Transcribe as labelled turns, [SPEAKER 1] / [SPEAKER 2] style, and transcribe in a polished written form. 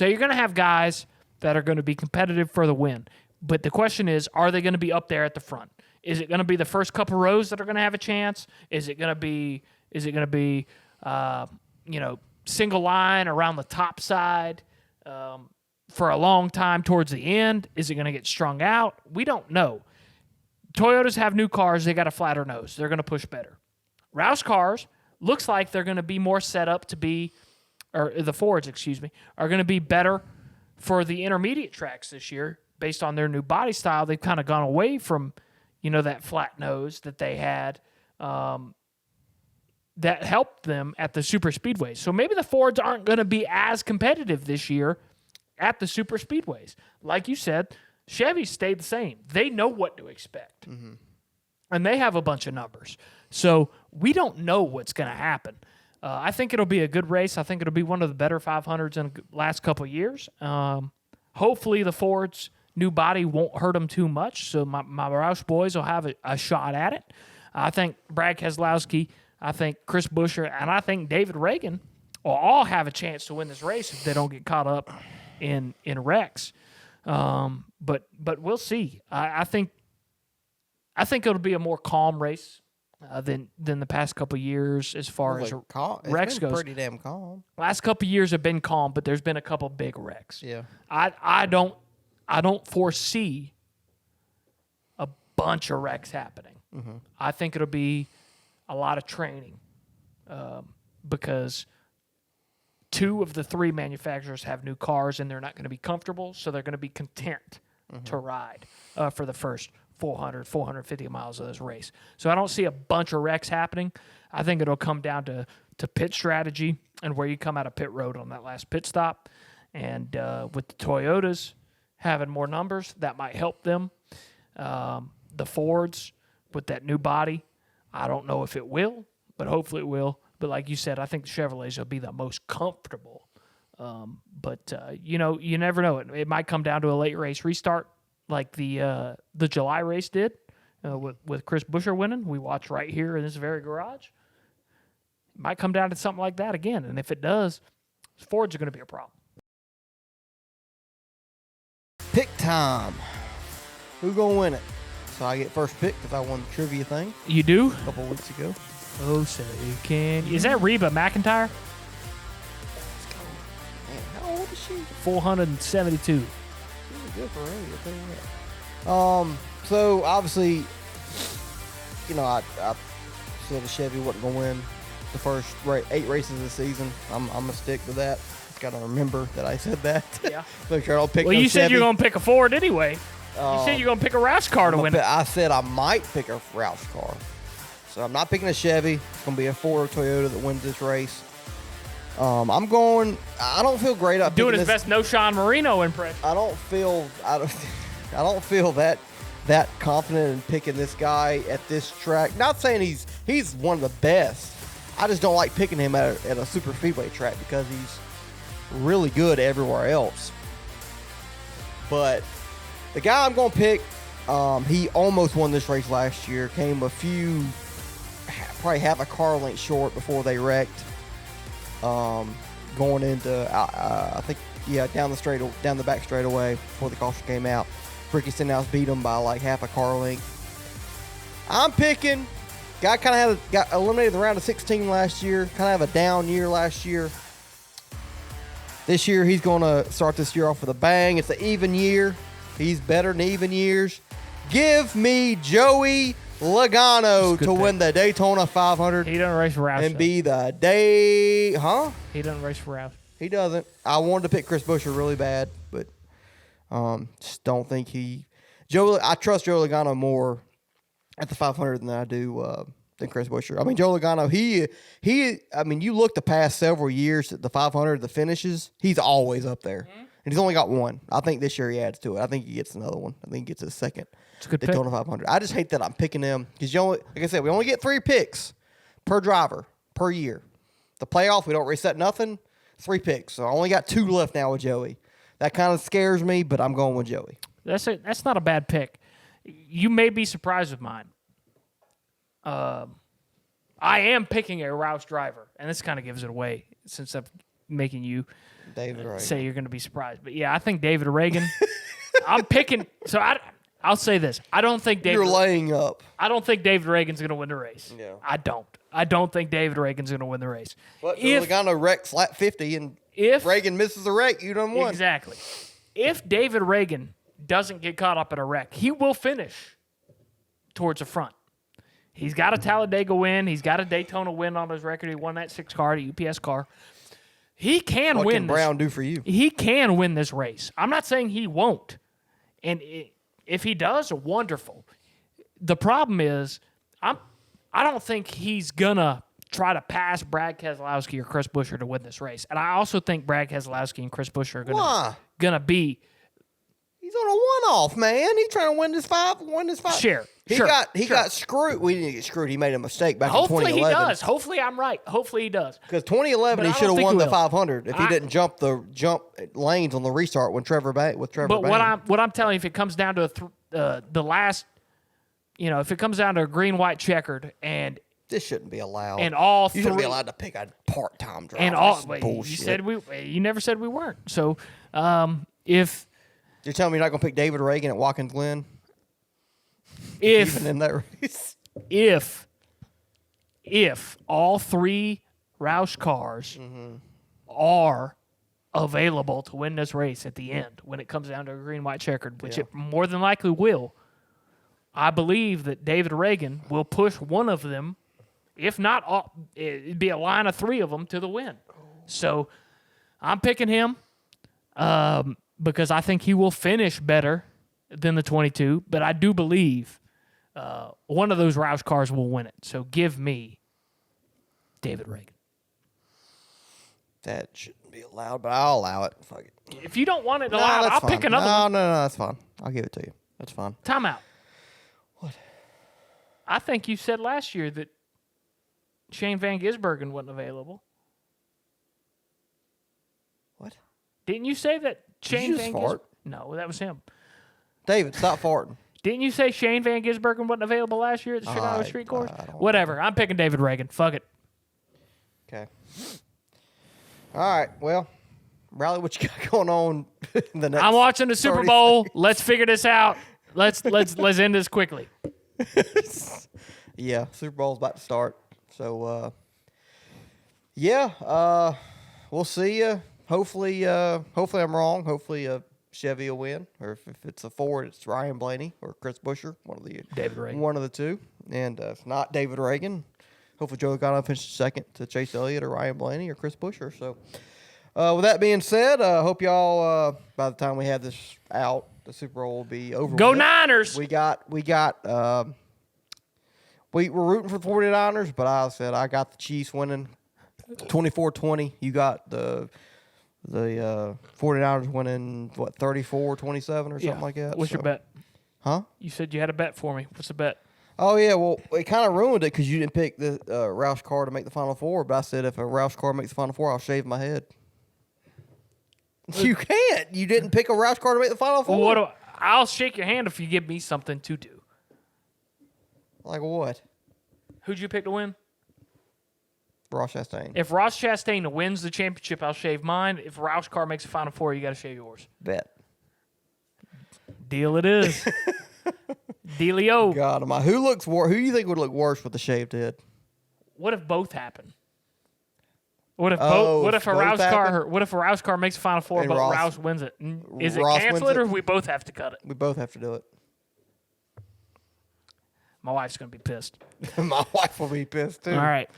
[SPEAKER 1] So you're going to have guys that are going to be competitive for the win. But the question is, are they going to be up there at the front? Is it going to be the first couple rows that are going to have a chance? Is it going to be single line around the top side for a long time towards the end? Is it going to get strung out? We don't know. Toyotas have new cars. They got a flatter nose. They're going to push better. Roush cars looks like they're going to be more set up to be, or the Fords, are going to be better for the intermediate tracks this year based on their new body style. They've kind of gone away from, that flat nose that they had that helped them at the super speedways. So maybe the Fords aren't going to be as competitive this year at the super speedways. Like you said, Chevy stayed the same. They know what to expect. Mm-hmm. And they have a bunch of numbers. So we don't know what's going to happen. I think it'll be a good race. I think it'll be one of the better 500s in the last couple of years. Hopefully the Ford's new body won't hurt them too much, so my Roush boys will have a shot at it. I think Brad Keselowski, I think Chris Buescher, and I think David Reagan will all have a chance to win this race if they don't get caught up in wrecks. But we'll see. I think it'll be a more calm race than the past couple of years as far as wrecks goes.
[SPEAKER 2] Pretty damn calm.
[SPEAKER 1] Last couple of years have been calm, but there's been a couple big wrecks.
[SPEAKER 2] Yeah.
[SPEAKER 1] I don't foresee a bunch of wrecks happening. Mm-hmm. I think it'll be a lot of training because 2 of the 3 manufacturers have new cars and they're not going to be comfortable, so they're going to be content to ride for the first 400, 450 miles of this race. So I don't see a bunch of wrecks happening. I think it'll come down to pit strategy and where you come out of pit road on that last pit stop. And with the Toyotas having more numbers, that might help them. The Fords, with that new body, I don't know if it will, but hopefully it will. But like you said, I think the Chevrolets will be the most comfortable. But you never know. It might come down to a late race restart like the July race did with Chris Buescher winning. We watched right here in this very garage. It might come down to something like that again. And if it does, Fords are going to be a problem.
[SPEAKER 2] Pick time. Who gonna win it? So I get first pick because I won the trivia thing.
[SPEAKER 1] You do?
[SPEAKER 2] A couple weeks ago.
[SPEAKER 1] Oh, say can. Is that Reba McEntire?
[SPEAKER 2] Let's go. Man, how old is she?
[SPEAKER 1] 472.
[SPEAKER 2] Really good for her, I'll tell you that. So obviously, I said the Chevy wasn't gonna win the first 8 races of the season. I'm gonna stick to that. Got to remember that I said that.
[SPEAKER 1] Yeah.
[SPEAKER 2] Make sure I don't pick.
[SPEAKER 1] Well, you said
[SPEAKER 2] Chevy.
[SPEAKER 1] you're gonna pick a Ford anyway. You said you're gonna pick a Roush car to win it.
[SPEAKER 2] I said I might pick a Roush car. So I'm not picking a Chevy. It's going to be a Ford or Toyota that wins this race. I don't feel great about
[SPEAKER 1] doing his best no Sean Marino impression.
[SPEAKER 2] I don't feel that confident in picking this guy at this track. Not saying he's one of the best. I just don't like picking him at a super speedway track because he's really good everywhere else. But the guy I'm going to pick, he almost won this race last year. Came probably half a car length short before they wrecked. Going into, down the back straightaway before the caution came out. Ricky Stenhouse beat him by like half a car length. I'm picking, guy kind of got eliminated in the round of 16 last year. Kind of have a down year last year. This year he's going to start this year off with a bang. It's an even year. He's better than even years. Give me Joey Logano to win the Daytona 500.
[SPEAKER 1] He doesn't race for Roush.
[SPEAKER 2] And be the day, huh?
[SPEAKER 1] He doesn't race for Roush.
[SPEAKER 2] He doesn't. I wanted to pick Chris Buescher really bad, but just don't think I trust Joey Logano more at the 500 than I do than Chris Buescher. I mean, Joey Logano, you look the past several years at the 500, the finishes, he's always up there. Mm-hmm. And he's only got one. I think this year he adds to it. I think he gets another one. I think he gets his second Daytona 500. I just hate that I'm picking him because like I said, we only get 3 picks per driver per year. The playoff, we don't reset nothing. 3 picks. So I only got 2 left now with Joey. That kind of scares me, but I'm going with Joey.
[SPEAKER 1] That's not a bad pick. You may be surprised with mine. I am picking a Roush driver, and this kind of gives it away since I'm making you
[SPEAKER 2] David Reagan.
[SPEAKER 1] say you're going to be surprised. But, yeah, I think David Reagan. I'm picking – so I'll say this. I don't think David –
[SPEAKER 2] You're laying up.
[SPEAKER 1] I don't think David Reagan's going to win the race.
[SPEAKER 2] Yeah.
[SPEAKER 1] I don't think David Reagan's going to win the race.
[SPEAKER 2] But Logano wrecks lap 50 and Reagan misses a wreck, you done won.
[SPEAKER 1] Exactly. If David Reagan doesn't get caught up in a wreck, he will finish towards the front. He's got a Talladega win. He's got a Daytona win on his record. He won that 6 car, the UPS car. He can
[SPEAKER 2] What
[SPEAKER 1] win.
[SPEAKER 2] can Brown do for you?
[SPEAKER 1] He can win this race. I'm not saying he won't. And if he does, wonderful. The problem is, I don't think he's gonna try to pass Brad Keselowski or Chris Buescher to win this race. And I also think Brad Keselowski and Chris Buescher are gonna be.
[SPEAKER 2] He's on a one-off, man. He's trying to win this five.
[SPEAKER 1] Sure.
[SPEAKER 2] He got screwed. We didn't get screwed. He made a mistake back in 2011.
[SPEAKER 1] Hopefully he does. Hopefully I'm right. Hopefully he does.
[SPEAKER 2] Because 2011 he should have won the 500 if he didn't jump lanes on the restart when Trevor Banks.
[SPEAKER 1] But what I'm telling you, if it comes down to the last, if it comes down to a green-white checkered and
[SPEAKER 2] this shouldn't be allowed.
[SPEAKER 1] And all
[SPEAKER 2] you shouldn't be allowed to pick a part-time driver.
[SPEAKER 1] And all
[SPEAKER 2] bullshit.
[SPEAKER 1] You never said we weren't. So if
[SPEAKER 2] you're telling me you're not going to pick David Reagan at Watkins Glen, even in that race,
[SPEAKER 1] if all 3 Roush cars are available to win this race at the end when it comes down to a green-white checkered, which it more than likely will, I believe that David Reagan will push one of them. If not, it'd be a line of 3 of them to the win. So I'm picking him because I think he will finish better than the 22. But I do believe one of those Roush cars will win it. So give me David Reagan.
[SPEAKER 2] That shouldn't be allowed, but I'll allow it. Fuck it.
[SPEAKER 1] If you don't want it allowed, I'll pick another one.
[SPEAKER 2] No, that's fine. I'll give it to you. That's fine.
[SPEAKER 1] Time out.
[SPEAKER 2] What?
[SPEAKER 1] I think you said last year that Shane Van Gisbergen wasn't available.
[SPEAKER 2] What?
[SPEAKER 1] Didn't you say that Shane Van Gisbergen?
[SPEAKER 2] Fart?
[SPEAKER 1] No, that was him.
[SPEAKER 2] David, stop farting.
[SPEAKER 1] Didn't you say Shane Van Gisbergen wasn't available last year at the Chicago Street Course? Whatever. I'm picking David Reagan. Fuck it.
[SPEAKER 2] Okay. All right. Well, Riley, what you got going on in the next?
[SPEAKER 1] I'm watching the Super Bowl. Let's figure this out. Let's end this quickly.
[SPEAKER 2] Yeah, Super Bowl's about to start. So, we'll see you. Hopefully I'm wrong. Hopefully Chevy will win, or if it's a Ford, it's Ryan Blaney or Chris Buescher,
[SPEAKER 1] David Reagan,
[SPEAKER 2] one of the two. And if not David Reagan, hopefully Joe Logano finishes second to Chase Elliott or Ryan Blaney or Chris Buescher. So, with that being said, I hope y'all by the time we have this out, the Super Bowl will be over.
[SPEAKER 1] Go Niners!
[SPEAKER 2] We were rooting for the 49ers, but I said I got the Chiefs winning 24-20. You got the 49ers winning, 34-27 or something like that.
[SPEAKER 1] What's your bet?
[SPEAKER 2] Huh?
[SPEAKER 1] You said you had a bet for me. What's the bet?
[SPEAKER 2] Oh, yeah. Well, it kind of ruined it because you didn't pick the Roush car to make the Final Four. But I said if a Roush car makes the Final Four, I'll shave my head. You can't. You didn't pick a Roush car to make the Final Four.
[SPEAKER 1] Well, I'll shake your hand if you give me something to do.
[SPEAKER 2] Like what?
[SPEAKER 1] Who'd you pick to win?
[SPEAKER 2] Ross Chastain.
[SPEAKER 1] If Ross Chastain wins the championship, I'll shave mine. If Roush car makes the Final Four, you got to shave yours.
[SPEAKER 2] Bet.
[SPEAKER 1] Deal it is. Dealio.
[SPEAKER 2] God, who do you think would look worse with the shaved head?
[SPEAKER 1] What if both happen? What if a Roush car makes the Final Four, but Roush wins it? Is it cancel it, or we both have to cut it?
[SPEAKER 2] We both have to do it.
[SPEAKER 1] My wife's gonna be pissed.
[SPEAKER 2] My wife will be pissed too.
[SPEAKER 1] All right.